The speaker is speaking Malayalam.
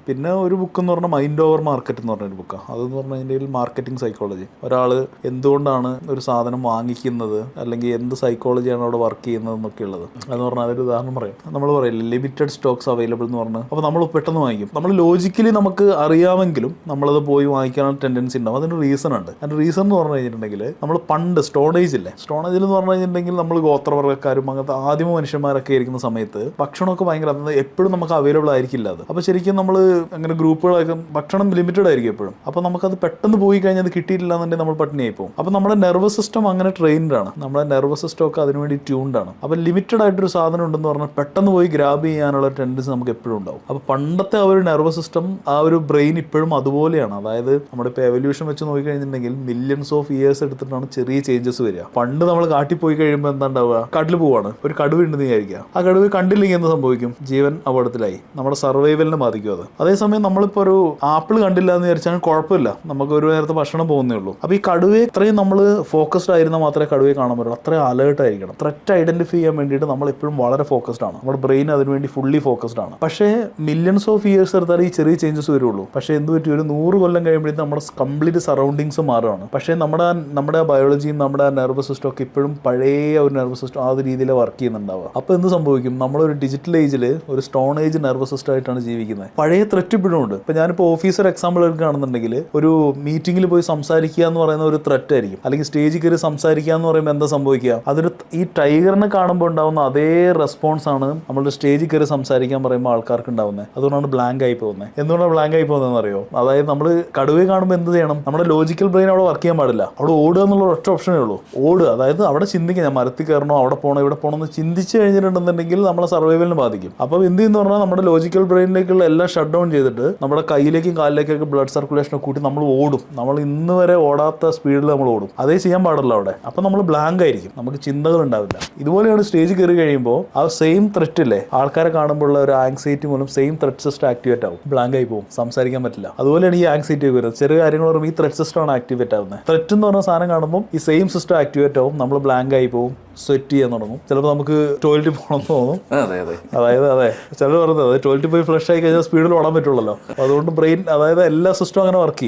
പിന്നെ ഒരു ബുക്ക് എന്ന് പറഞ്ഞാൽ മൈൻഡ് ഓവർ മാർക്കറ്റ് എന്ന് പറഞ്ഞൊരു ബുക്കാണ്. അതെന്ന് പറഞ്ഞാൽ അതിൻ്റെ മാർക്കറ്റിംഗ് സൈക്കോളജി. ഒരാൾ എന്തുകൊണ്ടാണ് ഒരു സാധനം വാങ്ങിക്കുന്നത്, അല്ലെങ്കിൽ എന്ത് സൈക്കോളജിയാണ് അവിടെ വർക്ക് ചെയ്യുന്നത് എന്നൊക്കെ ഉള്ളത്. അതെന്ന് പറഞ്ഞാൽ അതൊരു ഉദാഹരണം പറയാം. നമ്മൾ പറയില്ല ലിമിറ്റഡ് സ്റ്റോക്സ് അവൈലബിൾ എന്ന് പറഞ്ഞാൽ, അപ്പോൾ നമ്മൾ പെട്ടെന്ന് വാങ്ങിക്കും. നമ്മൾ ലോജിക്കലി നമുക്ക് അറിയാമെങ്കിലും നമ്മളത് പോയി വാങ്ങിക്കാനുള്ള ടെൻഡൻസി ഉണ്ടാവും. അതിന് റീസൺ ഉണ്ട്. അതിൻ്റെ റീസൺ എന്ന് പറഞ്ഞു കഴിഞ്ഞിട്ടുണ്ടെങ്കിൽ, നമ്മൾ പണ്ട് സ്റ്റോണേജ് ഇല്ലേ, സ്റ്റോണേജിൽ എന്ന് പറഞ്ഞു കഴിഞ്ഞിട്ടുണ്ടെങ്കിൽ നമ്മൾ ഗോത്രവർഗ്ഗക്കാരും അങ്ങനത്തെ ആദിമ മനുഷ്യന്മാരൊക്കെ ഇരിക്കുന്ന സമയത്ത് ഭക്ഷണമൊക്കെ ഭയങ്കര എപ്പോഴും നമുക്ക് അവൈലബിൾ ആയിരിക്കില്ല. അത് അപ്പോൾ ശരിക്കും നമ്മൾ അങ്ങനെ ഗ്രൂപ്പുകളൊക്കെ ഭക്ഷണം ലിമിറ്റഡ് ആയിരിക്കും എപ്പോഴും. അപ്പോൾ നമുക്കത് പെട്ടെന്ന് പോയി കഴിഞ്ഞാൽ അത് കിട്ടിയിട്ടില്ല എന്നുണ്ടെങ്കിൽ നമ്മൾ പട്ടിണിയായി പോകും. അപ്പോൾ നമ്മുടെ നെർവസ് സിസ്റ്റം അങ്ങനെ ട്രെയിൻഡ് ആണ്. നമ്മുടെ നെർവസ് സിസ്റ്റം ഒക്കെ അതിനുവേണ്ടി ട്യൂൺഡ് ആണ്. അപ്പോൾ ലിമിറ്റഡ് ആയിട്ടൊരു സാധനം ഉണ്ടെന്ന് പറഞ്ഞാൽ പെട്ടെന്ന് പോയി ഗ്രാബ് ചെയ്യാനുള്ള ടെൻഡൻസി നമുക്ക് എപ്പോഴും ഉണ്ടാവും. അപ്പോൾ പണ്ടത്തെ ആ ഒരു നെർവസ് സിസ്റ്റം, ആ ഒരു ബ്രെയിൻ ഇപ്പോഴും അതുപോലെയാണ്. അതായത് നമ്മുടെ ഇപ്പോൾ എവല്യൂഷൻ വെച്ച് നോക്കിക്കഴിഞ്ഞിട്ടുണ്ടെങ്കിൽ മില്യൺസ് ഓഫ് ഇയേഴ്സ് എടുത്തിട്ടാണ് ചെറിയ ചേഞ്ചസ് വരിക. പണ്ട് നമ്മൾ കാട്ടിൽ പോയി കഴിയുമ്പോൾ എന്താ ഉണ്ടാവുക, കാട്ടിൽ പോവാണ്, ഒരു കടുവ ഉണ്ടെന്ന് വിചാരിക്കുക. ആ കടുവ കണ്ടില്ലെങ്കിൽ എന്ത് സംഭവിക്കും, ജീവൻ അപകടത്തിലായി, നമ്മുടെ സർവൈവലിനെ ബാധിക്കും അത്. അതേസമയം നമ്മളിപ്പോൾ ഒരു ആപ്പിൾ കണ്ടില്ല എന്ന് വിചാരിച്ചാൽ കുഴപ്പമില്ല, നമുക്ക് ഒരു നേരത്തെ ഭക്ഷണം പോകുന്നേ ഉള്ളൂ. അപ്പോൾ ഈ കടുവയെ ഇത്രയും നമ്മൾ ഫോക്കസ്ഡ് ആയിരുന്നാൽ മാത്രമേ കടുവയെ കാണാൻ പറ്റുള്ളൂ. അത്രയും അലേർട്ട് ആയിരിക്കണം. ത്രെറ്റ് ഐഡന്റിഫൈ ചെയ്യാൻ വേണ്ടിയിട്ട് നമ്മൾ എപ്പോഴും വളരെ ഫോക്കസ്ഡ് ആണ്. നമ്മുടെ ബ്രെയിൻ അതിനുവേണ്ടി ഫുള്ളി ഫോക്കസ്ഡ് ആണ്. പക്ഷേ മില്യൺസ് ഓഫ് ഇയേഴ്സ് എടുത്താൽ ഈ ചെറിയ ചേഞ്ചസ് വരുള്ളൂ. പക്ഷേ എന്ത് പറ്റി, ഒരു 100 കൊല്ലം കഴിയുമ്പോഴത്തേക്കും നമ്മുടെ കംപ്ലീറ്റ് സറൗണ്ടിങ്സ് മാറുകയാണ്. പക്ഷേ നമ്മുടെ ബയോളജിയും നമ്മുടെ നെർവസ് സിസ്റ്റം ഒക്കെ ഇപ്പോഴും പഴയ ഒരു നെർവസ് സിസ്റ്റം ആ ഒരു രീതിയിൽ വർക്ക് ചെയ്യുന്നുണ്ടാവുക. അപ്പോൾ എന്ത് സംഭവിക്കും, നമ്മളൊരു ഡിജിറ്റൽ ഏജിൽ ഒരു സ്റ്റോൺ ഏജ് നെർവസ് സിസ്റ്റം ആയിട്ടാണ് ജീവിക്കുന്നത്. പഴയ ത്രെറ്റ് ഇപ്പോഴും ഉണ്ട്. ഇപ്പോൾ ഞാനിപ്പോൾ ഓഫീസർ എക്സാമ്പിൾ എടുക്കുകയാണെന്നുണ്ടെങ്കിൽ, ഒരു മീറ്റിംഗിൽ പോയി സംസാരിക്കുക എന്ന് പറയുന്ന ഒരു ത്രെറ്റ് ആയിരിക്കും. അല്ലെങ്കിൽ സ്റ്റേജിൽ കയറി സംസാരിക്കുക എന്ന് പറയുമ്പോൾ എന്താ സംഭവിക്കുക, അതൊരു ഈ ടൈഗറിനെ കാണുമ്പോൾ ഉണ്ടാവുന്ന അതേ റെസ്പോൺസ് ആണ് നമ്മളുടെ സ്റ്റേജിൽ കയറി സംസാരിക്കാൻ പറയുമ്പോൾ ആൾക്കാർക്ക് ഉണ്ടാവുന്നത്. അതുകൊണ്ടാണ് ബ്ലാങ്ക് ആയി പോകുന്നത്. എന്തുകൊണ്ടാണ് ബ്ലാങ്ക് ആയി പോകുന്നതെന്ന് അറിയോ? അതായത് നമ്മൾ കടുവയെ കാണുമ്പോൾ എന്ത് ചെയ്യണം, നമ്മുടെ ലോജിക്കൽ ബ്രെയിൻ അവിടെ വർക്ക് ചെയ്യാൻ പാടില്ല. അവിടെ ഓടുക എന്നുള്ള ഒറ്റ ഓപ്ഷനേ ഉള്ളൂ, ഓടുക. അതായത് അവിടെ ചിന്തിക്കുക, ഞാൻ മരത്തിൽ കയറണോ, അവിടെ പോകണോ, ഇവിടെ പോകണോ എന്ന് ചിന്തിച്ച് കഴിഞ്ഞിട്ടുണ്ടെന്നുണ്ടെങ്കിൽ നമ്മളെ സർവൈവലിനെ ബാധിക്കും. അപ്പോൾ എന്ത് ചെയ്യുന്ന പറഞ്ഞാൽ നമ്മുടെ ലോജിക്കൽ ബ്രെയിനിലേക്കുള്ള എല്ലാം ഷട്ട് ഡൗൺ ചെയ്തിട്ട് നമ്മുടെ കയ്യിലേക്കും കാലിലേക്കൊക്കെ ബ്ലഡ് സർക്കുലേഷനെ കൂട്ടി നമ്മൾ ഓടും. നമ്മൾ ഇന്ന് വരെ ഓടാത്ത സ്പീഡിൽ നമ്മൾ ഓടും. അതേ ചെയ്യാൻ പാടില്ല അവിടെ. അപ്പോൾ നമ്മൾ ബ്ലാങ്ക് ആയിരിക്കും, നമുക്ക് ചിന്തകൾ ഉണ്ടാവില്ല. ഇതുപോലെയാണ് സ്റ്റേജ് കയറി കഴിയുമ്പോൾ ആ സെയിം ത്രെറ്റ് ഇല്ലേ, ആൾക്കാരെ കാണുമ്പോൾ ഉള്ള ഒരു ആങ്സൈറ്റി മൂലം സെയിം ത്രെറ്റ് സിസ്റ്റം ആക്ടിവേറ്റ് ആവും, ബ്ലാങ്ക് ആയി പോകും, സംസാരിക്കാൻ പറ്റില്ല. അതുപോലെയാണ് ഈ ആങ്സൈറ്റി വരുന്നത്. ചെറിയ കാര്യങ്ങൾ പറയുമ്പോൾ ഈ ത്രെറ്റ് സിസ്റ്റം ആണ് ആക്ടിവേറ്റ് ആവുന്നത്. ത്രെറ്റ് എന്ന് പറഞ്ഞ സാധനം കാണുമ്പോൾ ഈ സെയിം സിസ്റ്റം ആക്ടിവേറ്റ് ആവും, നമ്മൾ ബ്ലാങ്ക് ആയി പോകും, സ്വെറ്റ് ചെയ്യാൻ തുടങ്ങും. ചിലപ്പോൾ നമുക്ക് ടോയ്ലറ്റിൽ പോകണമെന്ന് തോന്നും. അതെ ചിലർ പറയുന്നത് ടോയ്ലറ്റിൽ പോയി ഫ്ലഷ് ആയി കഴിഞ്ഞാൽ സ്പീഡിൽ ഓടാൻ പറ്റുള്ളല്ലോ. അതുകൊണ്ട് ബ്രെയിൻ, അതായത് എല്ലാ സിസ്റ്റം അങ്ങനെ വർക്ക് ചെയ്യും.